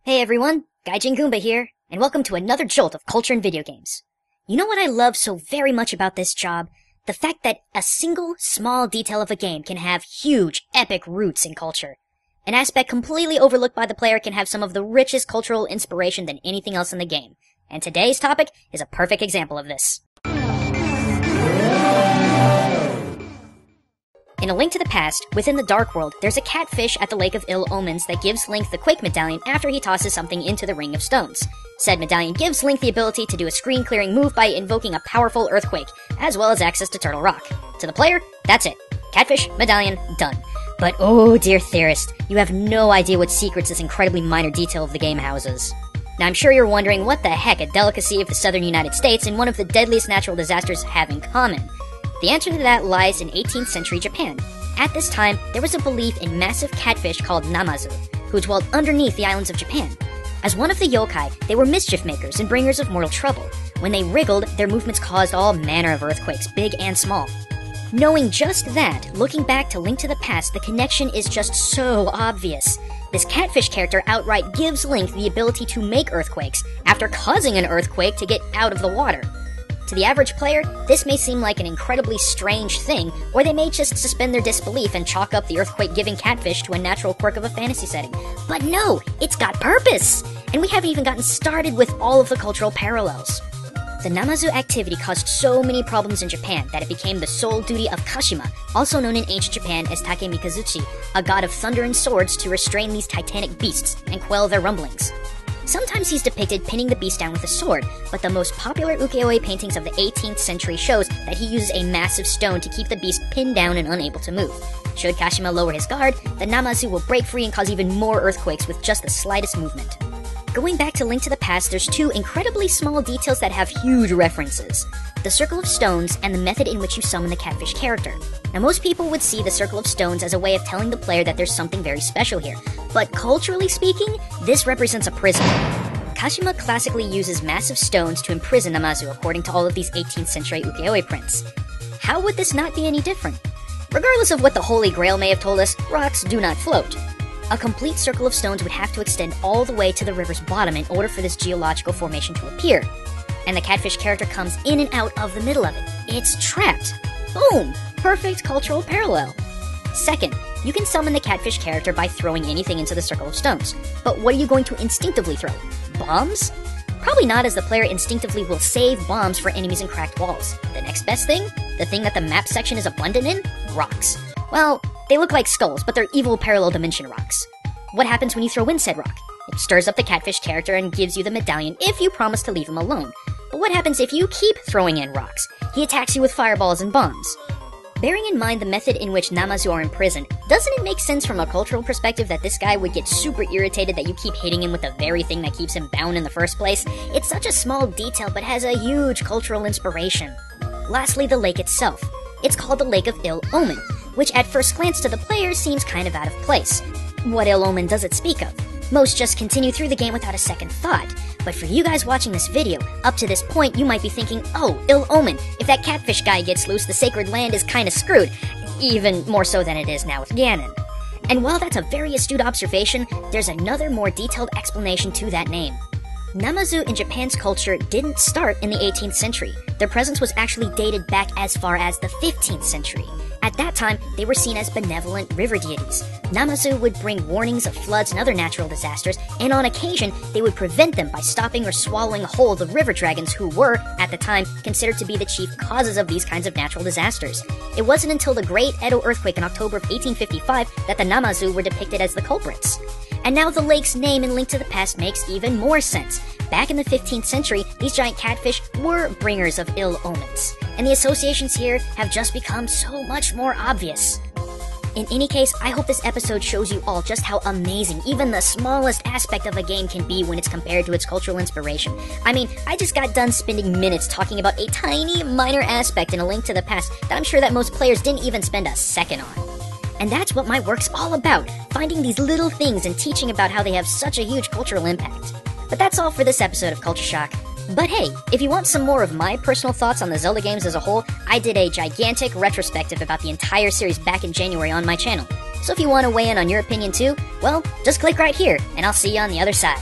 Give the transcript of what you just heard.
Hey everyone, Gaijin Goomba here, and welcome to another jolt of culture in video games. You know what I love so very much about this job? The fact that a single, small detail of a game can have huge, epic roots in culture. An aspect completely overlooked by the player can have some of the richest cultural inspiration than anything else in the game. And today's topic is a perfect example of this. In A Link to the Past, within the Dark World, there's a catfish at the Lake of Ill Omens that gives Link the Quake Medallion after he tosses something into the Ring of Stones. Said medallion gives Link the ability to do a screen-clearing move by invoking a powerful earthquake, as well as access to Turtle Rock. To the player, that's it. Catfish, medallion, done. But oh dear Theorist, you have no idea what secrets this incredibly minor detail of the game houses. Now I'm sure you're wondering what the heck a delicacy of the southern United States and one of the deadliest natural disasters have in common. The answer to that lies in 18th century Japan. At this time, there was a belief in massive catfish called namazu, who dwelled underneath the islands of Japan. As one of the yokai, they were mischief makers and bringers of mortal trouble. When they wriggled, their movements caused all manner of earthquakes, big and small. Knowing just that, looking back to Link to the Past, the connection is just so obvious. This catfish character outright gives Link the ability to make earthquakes, after causing an earthquake to get out of the water. To the average player, this may seem like an incredibly strange thing, or they may just suspend their disbelief and chalk up the earthquake-giving catfish to a natural quirk of a fantasy setting. But no, it's got purpose! And we haven't even gotten started with all of the cultural parallels. The Namazu activity caused so many problems in Japan that it became the sole duty of Kashima, also known in ancient Japan as Takemikazuchi, a god of thunder and swords, to restrain these titanic beasts and quell their rumblings. Sometimes he's depicted pinning the beast down with a sword, but the most popular ukiyo-e paintings of the 18th century shows that he uses a massive stone to keep the beast pinned down and unable to move. Should Kashima lower his guard, the Namazu will break free and cause even more earthquakes with just the slightest movement. Going back to Link to the Past, there's two incredibly small details that have huge references. The Circle of Stones and the method in which you summon the catfish character. Now most people would see the Circle of Stones as a way of telling the player that there's something very special here, but culturally speaking, this represents a prison. Kashima classically uses massive stones to imprison Namazu according to all of these 18th century ukiyo-e prints. How would this not be any different? Regardless of what the Holy Grail may have told us, rocks do not float. A complete circle of stones would have to extend all the way to the river's bottom in order for this geological formation to appear. And the catfish character comes in and out of the middle of it. It's trapped. Boom! Perfect cultural parallel. Second, you can summon the catfish character by throwing anything into the circle of stones. But what are you going to instinctively throw? Bombs? Probably not, as the player instinctively will save bombs for enemies in cracked walls. The next best thing? The thing that the map section is abundant in? Rocks. Well, they look like skulls, but they're evil parallel dimension rocks. What happens when you throw in said rock? It stirs up the catfish character and gives you the medallion if you promise to leave him alone. But what happens if you keep throwing in rocks? He attacks you with fireballs and bombs. Bearing in mind the method in which Namazu are imprisoned, doesn't it make sense from a cultural perspective that this guy would get super irritated that you keep hitting him with the very thing that keeps him bound in the first place? It's such a small detail but has a huge cultural inspiration. Lastly, the lake itself. It's called the Lake of Ill Omen, which at first glance to the player seems kind of out of place. What ill omen does it speak of? Most just continue through the game without a second thought. But for you guys watching this video, up to this point you might be thinking, oh, ill omen, if that catfish guy gets loose, the sacred land is kinda screwed. Even more so than it is now with Ganon. And while that's a very astute observation, there's another more detailed explanation to that name. Namazu in Japan's culture didn't start in the 18th century. Their presence was actually dated back as far as the 15th century. At that time, they were seen as benevolent river deities. Namazu would bring warnings of floods and other natural disasters, and on occasion, they would prevent them by stopping or swallowing whole the river dragons who were, at the time, considered to be the chief causes of these kinds of natural disasters. It wasn't until the Great Edo earthquake in October of 1855 that the Namazu were depicted as the culprits. And now the lake's name in Link to the Past makes even more sense. Back in the 15th century, these giant catfish were bringers of ill omens, and the associations here have just become so much more obvious. In any case, I hope this episode shows you all just how amazing even the smallest aspect of a game can be when it's compared to its cultural inspiration. I mean, I just got done spending minutes talking about a tiny, minor aspect in A Link to the Past that I'm sure that most players didn't even spend a second on. And that's what my work's all about, finding these little things and teaching about how they have such a huge cultural impact. But that's all for this episode of Culture Shock. But hey, if you want some more of my personal thoughts on the Zelda games as a whole, I did a gigantic retrospective about the entire series back in January on my channel. So if you want to weigh in on your opinion too, well, just click right here, and I'll see you on the other side.